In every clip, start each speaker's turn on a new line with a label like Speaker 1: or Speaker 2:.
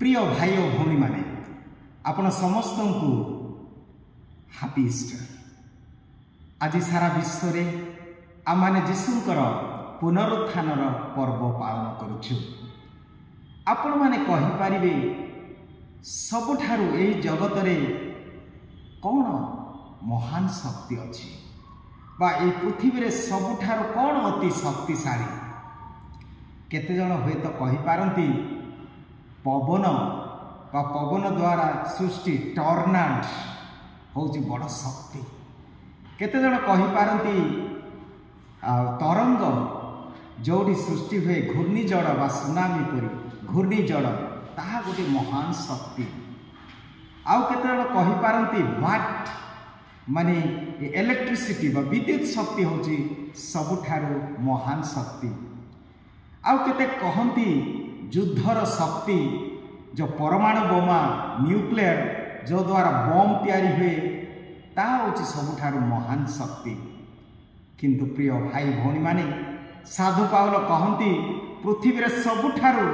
Speaker 1: प्रिय भाई और भौणी माने आपण समस्त को हैप्पी ईस्टर। आज सारा विश्व रे आम माने जीशुंकर पुनरुत्थान पर्व पालन करुछु। आपण माने कहि परिबे सबुठारु एही जगत रे कौन महान शक्ति अछि बा ए पृथ्वी रे सबुठारु कौन अति शक्तिशाली। केते जण होय तो कहि पारंती पवन बा पवन द्वारा सृष्टि टर्नाड होची बड़ शक्ति। केते जण कहि पारंती तरंग जोड़ी सृष्टि हुए घूर्णिझड़ बा सुनामी परी घूर्णिझड़ ताहा गोटे महान शक्ति। आउ केते जण कहि पारंती वाट माने इलेक्ट्रिसिटी बा विद्युत शक्ति होची सबुठारु महान शक्ति। आउ केते कहंती युद्धर शक्ति जो परमाणु बोमा न्यूक्लियर जो द्वारा बम तैयारी हुए ताहा होची सबुठारु महान शक्ति। किंतु प्रिय भाई भौणी माने साधु पाउल कहंती पृथ्वी रे सबुठारु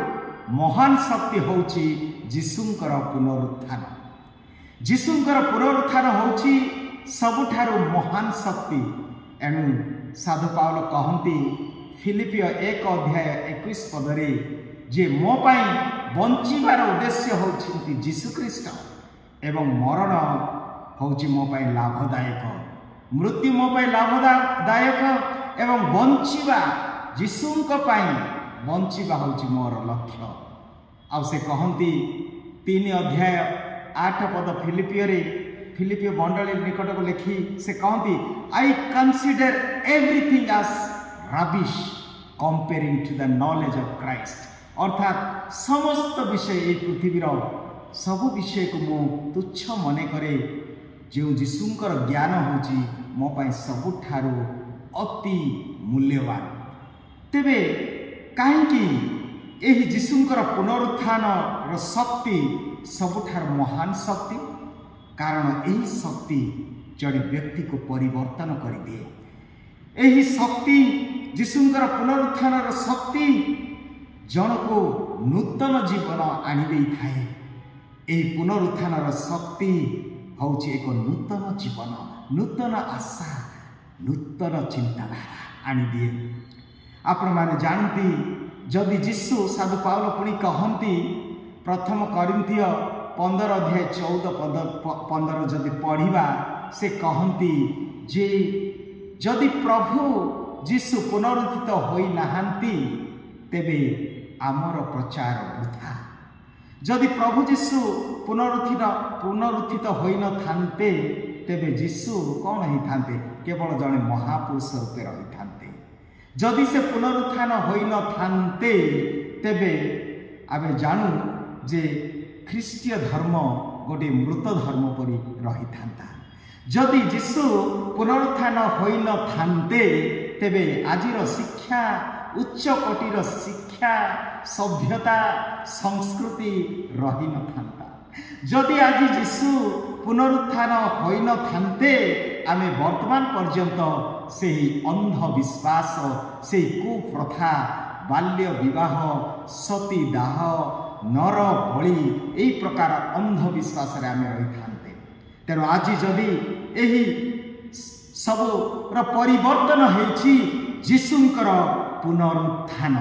Speaker 1: महान शक्ति होची जीशुंकर पुनरुत्थान। जीशुंकर पुनरुत्थान होची सबुठारु महान शक्ति। एणु साधु पाउल कहंती फिलिपियो 1 अध्याय 21 पदरे जे मो पाई बंचिबार उद्देश्य होची जीशु ख्रीस्ट एवं मरण होची मो पाई लाभदायक, मृत्यु मो पाई लाभदायक एवं बंचिबा जीशुंक पाई बंचिबा होची मोर लक्ष्य। आ से कहंती 3 अध्याय 8 पद फिलिपियो मंडली निकट को लिखी से कहती I consider everything as rubbish comparing to the knowledge of Christ. अर्थात समस्त विषय ये पृथ्वीर सब विषय को मु तुच्छ मने करे जो जीशुंकर ज्ञान होची मो पाई सबुठारु अति मूल्यवान। तेबे काहेकि एही जीशुंकर पुनरुत्थान रो शक्ति सबुठारु महान शक्ति? कारण यही शक्ति जड़े व्यक्ति को परिवर्तन कर दिए। यही शक्ति जीशुंकर पुनरुत्थान शक्ति जन को नूतन जीवन आनी दे थाए। यही पुनरुत्थान शक्ति होची एक नूतन जीवन, नूतन आशा, नूतन चिंताधारा आनी दिए। आपण माने जानती जदि जीशु साधु पाउल पुणी कहती प्रथम करिन्थियो 15 अध्याय 14-15 जदि पढ़िबा से कहती जे जदि प्रभु जीशु पुनरुत्थित होई नाहांती तेबे आमर प्रचार वृथा। जदि प्रभु जीशु पुनरुत्थित होई न थांते तेबे जीशु कौन ही थांते? केवल जड़े महापुरुष रूपे रही थांते। जदि से पुनरुत्थान होई न थांते तेबे आमे जानू जे ख्रीष्टीय धर्म गोटे मृत धर्म परी रही थांता। जदि जीशु पुनरुत्थान होई न थांते तेबे आजिर शिक्षा उच्च कोटिर शिक्षा सभ्यता संस्कृति रही न थांता। जदि आज जीशु पुनरुत्थान होई न थांते आमे वर्तमान पर्यंत से अंधविश्वास से कुप्रथा बाल्य विवाह सती दाह नर बलि यही प्रकार अंधविश्वास आम रही थांते। तेणु आज जदि यही सब परिवर्तन होइछि जीशुंकर पुनरुत्थान,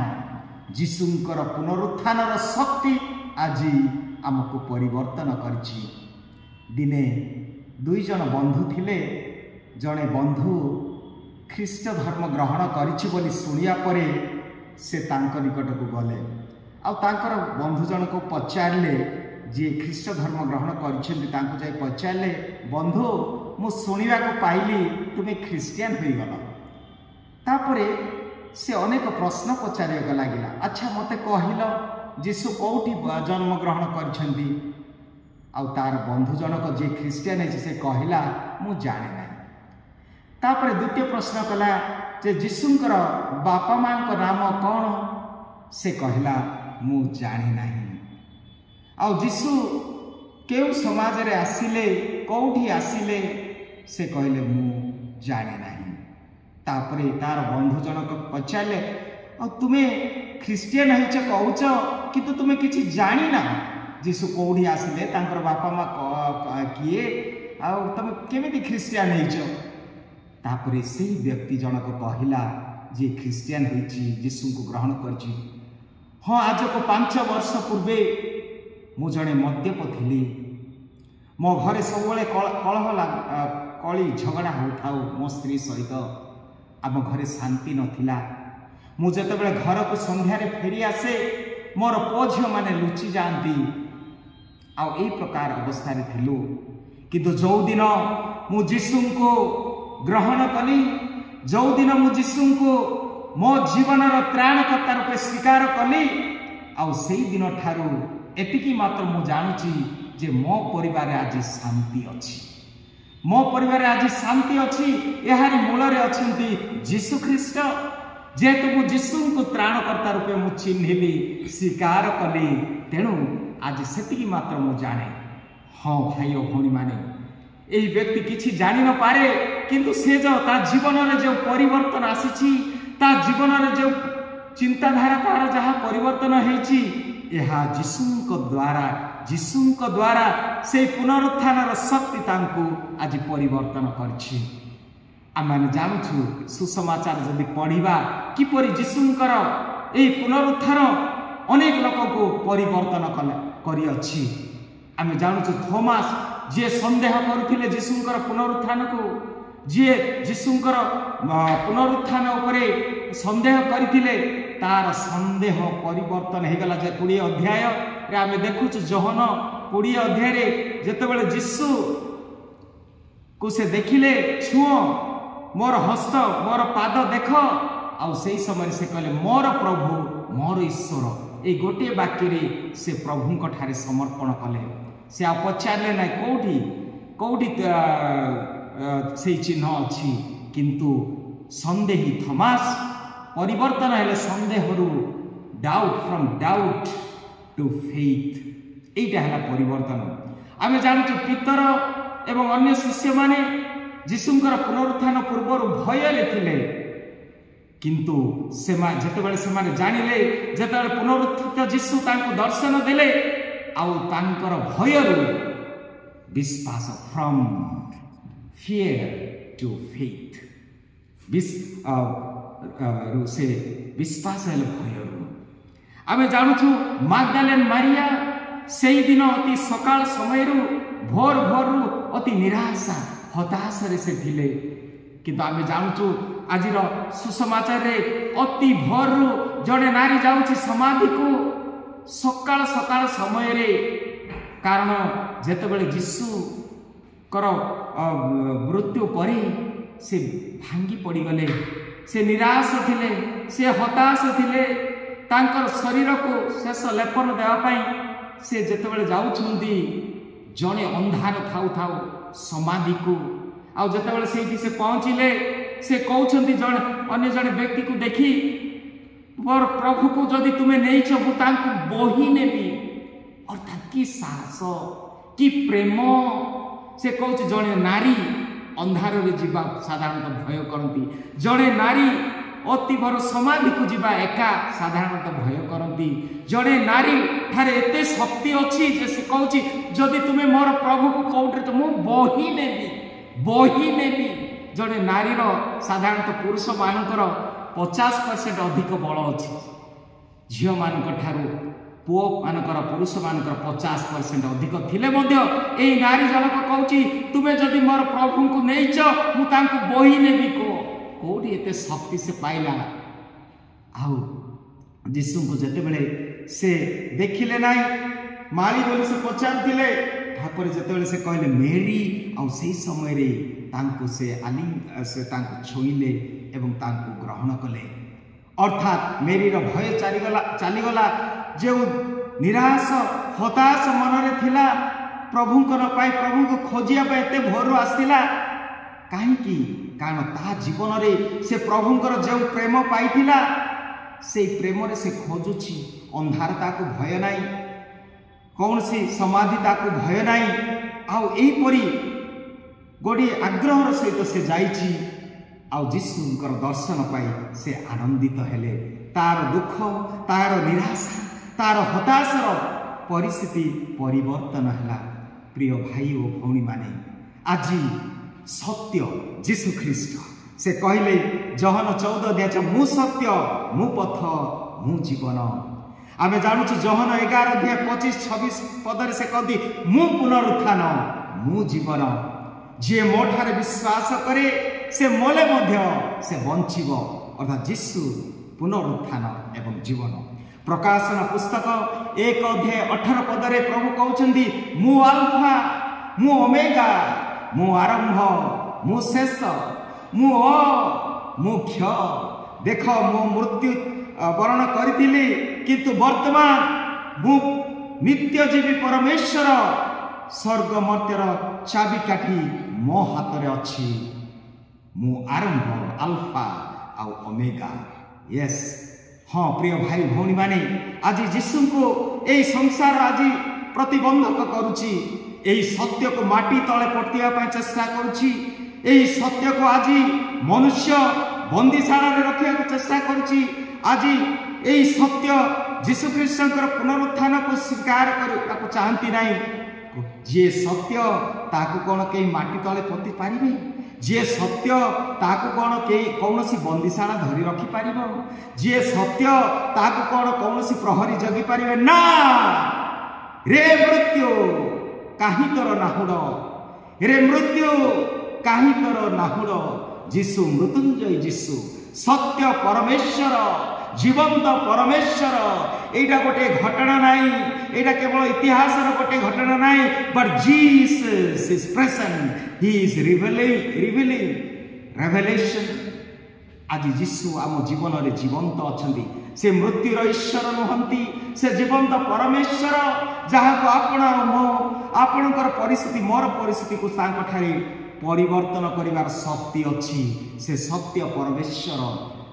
Speaker 1: जीशुंकर पुनरुत्थान शक्ति आज आमको परिवर्तन करछि। दिने 2 जन बंधु थिले। जड़े बंधु ख्रीष्ट धर्म ग्रहण करिछि बोली सुनिया परे से तांक निकट को गले आ तांकर बंधु जन को पचारे जी ख्रीष्ट धर्म ग्रहण कर पचारे बंधु मु शुणा को पाइली तुम्हें ख्रीस्टियान हो गल। तापरे से अनेक प्रश्न पचार लगे। अच्छा मते कहल जीशु कौटी जन्म ग्रहण कर तार बंधु जनक जी ख्रीस्टियान है से कहला मु जाने ना। तापरे द्वितीय प्रश्न कला जे जीशुंकर बापा माँ को नाम कौन? से कहला मु जानी नहीं। आउ जीशु केउ समाज रे आसिले कौठी आसिले? से कहले मु जानी नहीं। तापरे तार बंधु जनक पचारे तुम्हें ख्रीस्टियान होइछ कहूच किंतु तुम्हें किछि जानी ना जीशु कौड़ी आसिले बापा माँ किए आ तुम केमी ख्रीस्टियान होपर से व्यक्ति जनक कहला जी ख्रीस्टियान जीशु को ग्रहण कर हाँ आज को 5 वर्ष पूर्वे मु जड़े मद्यप थी मो घरे सब कलह कली झगड़ा हो मो स्त्री सहित आम घरे शांति नथिला मु जेतेबेले घर को संध्यारे फेरी आसे मोर पुओ झियो माने लुचि जाती आउ प्रकार अवस्था थिलु किंतु जो दिन मु जीशु को ग्रहण कली जो दिन मु जीशु को मो जीवन त्राणकर्ता रूपे स्वीकार कली आउ सेई दिन ठारू एतिकी मात्र मु जानुची जे मो परिवार आज शांति अछि मो परिवार आज शांति अछि एहारी मूल रे अछंती जीशु ख्रीस्ट जेहेतु मु जीशु को त्राणकर्ता रूपे मु चिन्हिली स्वीकार कली तेणु आज सेतिकी मात्र मु जाने हाँ भाई और भौणी माने यही व्यक्ति किसी जानी न पारे किंतु से जो ता जीवन रे जो परिवर्तन आसी ता जीवन रे जो चिंताधारा तार जहाँ परिवर्तन होइछि यह जीशु द्वारा से पुनरुत्थान शक्ति तांको आज परिवर्तन करछि आम जानूँ सुसमाचार जदि पढ़ा किपरि जीशुंकर ए पुनरुत्थान अनेक लोक को परिवर्तन करिअछि आम जानूँ थोमास जी संदेह करथिले जीशुंकर पुनरुत्थान को जी जीशुंकर पुनरुत्थान उपरे संदेह करथिले तार संदेह परिवर्तन हो गला। 20 अध्याय रे आम देखुछु जोहन 20 अध्याय रे जेतेबेले जीशु को से देखिले छुओ मोर हस्त मोर पाद देख आउ से समय से कहले मोर प्रभु मोर ईश्वर ए गोटे वाक्य रे से प्रभु ठारे समर्पण कले से आ पचारे ना कौटी कौटी से चिन्ह अच्छी किंतु संदेही थोमास परिवर्तन हेले संदेहरु doubt from doubt to faith एटा है परिवर्तन आम जानू पितर एवं अन्य शिष्य माने जीशुंकर पुनरुत्थान पूर्वर भय थिले किंतु जेतेबेले से जानिले जेतेबेले पुनरुत्थित जीशु तांको दर्शन देले आउ तांकर भयरु विश्वास फ्रॉम फियर टू फेथ से विश्वास हेले भयरु आमे जानूछु मागदालेन मारिया से दिन अति सकाल समय भोर भोर अति निराशा हताश रे से थिले किंतु आमे जानूछु आज सुसमाचार रे अति भोर जड़े नारी जाउछि समाधि को सकाल सकाल समय रे कारण जेतेबेले जीशु कर मृत्यु परे से भांगी पड़ी गले से निराश थिले से हताश थिले तांकर शरीर को शेष लेपन देवाई से जेतेबेले जाउछंती जड़े अंधार थाउ थाउ समाधि को आउ जेतेबेले सेठी से पहुँचिले से कहउछंती जड़े अन्य जड़े व्यक्ति को देखी मोर प्रभु को जदि तुम्हें नहीं छबु तांको बोही नेबी अर्थात कि साहस कि प्रेम से कहउछ जड़े नारी अंधार रे जीवा साधारणतः भय करती जड़े नारी अति भर समाधि को जीवा एका साधारणतः भय करती जड़े नारी ठारे एते शक्ति अच्छी जे से कहउछ जदि तुम्हें मोर प्रभु को कौटे तो मु बोही नेबी जड़े नारी साधारणतः पुरुष मानकर 50% अधिक बल अच्छी झील मान पुओ मानकर पुरुष मानकर 50% अधिक थिले मध्य एई नारी जनक कहउची तुमे जदि मोर प्रभु को नहींच मु तांको बोही नेबी कोठी एते शक्ति से पाइला आउ जीशु को जेतेबेले से देखिले नाई मारी बोली से पचारथिले तापर जेतेबेले से कहले मेरी आउ सेई समय रे तांको से से तांको छोइले एवं तांको ग्रहण कले अर्थात मेरी भय चलीगला जो निराश हताश मन रे थिला प्रभु को न पाई प्रभु को खोजिया पे एते भोर आसला कहीं कारण ता जीवन रे से प्रभुंकर जो प्रेम पाइथिला से प्रेम रे से खोजुछि अंधार ताको भय नाही कौन सी समाधि ताको भय नाही आउ एही परी गोडी आग्रहर सहित से जाइछि आउ जीशुंकर दर्शन पाई से आनंदित हेले तार दुख तार निराशा तार हताशर परिस्थिति परिवर्तन है। प्रिय भाई और भौणी माने आज सत्य जीशु ख्रीस्ट से कहले जहन 14 मु सत्य मु पथ मु जीवन। आम जानूँ जहन 11:25-26 पदर से कहती मु पुनरुत्थान मु जीवन। जी मोठारे विश्वास करे से मले से बंचिब अर्थात जीशु पुनरुत्थान एवं जीवन। प्रकाशन पुस्तक 1:18 पदरे प्रभु कहते मु अल्फा मु ओमेगा मु आरंभ मु शेष मु क्ष। देख मु मृत्यु वरण करी किंतु वर्तमान मु नित्यजीवी परमेश्वर स्वर्ग मर्त्यर चाबिकाठी मो हाथ में अच्छी। मु आरंभ अल्फा आउ ओमेगा। यस हाँ प्रिय भाई भौणी माने आज जीशु को यही संसार आज प्रतिबंधक करुची। यही सत्य को माटी तले पटिया चेष्टा करुची। यही सत्य को आज मनुष्य बंदीशाला रखा चेष्टा करुची। आज यही सत्य जीशु ख्रीष्टर पुनरुत्थान को स्वीकार करने को चाहती नहीं। जी सत्य ताकू कौन कहीं माटी तले पोति पारे। जी सत्य ताकू कौन कहीं कौन सी बंदीशाला धरी रखिपार। जी सत्य ताकू कौन कौन सी प्रहरी जगी पारे ना। रे मृत्यु काहि तोर नाहुड़ रे मृत्यु काहि तोर नाहुड़। जीशु मृत्युंजय जीशु सत्य परमेश्वर जीवंत परमेश्वर। एटा गोटे घटना नहीं एटा केवल इतिहास गोटे घटना नहीं but Jesus is present he is revealing revelation. आज जीशु आम जीवन में जीवंत अच्छा से मृत्युर ईश्वर नुहंती से जीवंत परमेश्वर जहाँ को आपणकर परिस्थिति मोर परिस्थिति को परिवर्तन करिवार शक्ति अच्छी। से सत्य परमेश्वर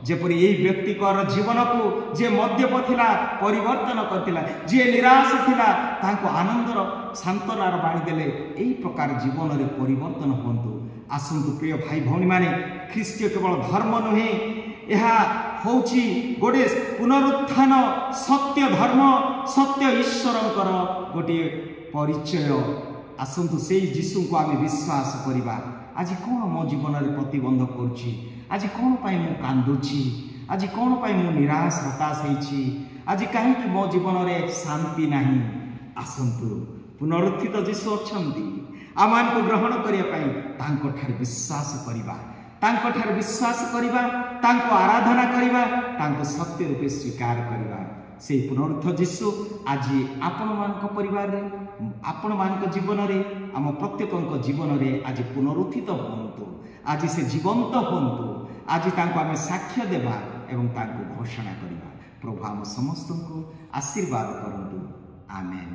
Speaker 1: जेपरी यही व्यक्तिकर जीवन को जे मद्यप थिला परिवर्तन करथिला जे निराश थिला तांको आनंदर सांत्वनार बाणी देले। एही प्रकार जीवन में परिवर्तन होंतु। आसंतु प्रिय भाई भौणी माने ख्रीष्टीय केवल धर्म नुहे यह होची गोटे पुनरुत्थान सत्य धर्म सत्य ईश्वरंकर गोटे परिचय। आसंतु से जीशु को आम विश्वास करवा। आज कौन मो जीवन में प्रतिबंधक करुच्ची आज कौन पाई मु कांदुची आज कौन पाई मु निराश हताश होइछि आज कहीं मो जीवन में शांति नहीं। आसंतु पुनरुत्थित जीशु अछंती आमान को ग्रहण करने तांको ठार विश्वास करवा तांको ठार विश्वास करवा तांको आराधना करवा तांको सत्य रूपे स्वीकार करवा। से पुनरुत्थ जीशु आज आपण मान परिवार आपण मान जीवन में आम प्रत्येक जीवन में आज पुनरुत्थित होंतु। आज से जीवंत होंतु। आज तांको आमे साक्ष्य देवा एवं तांको घोषणा करवा। प्रभु आम समस्त को आशीर्वाद करंतु। आमेन।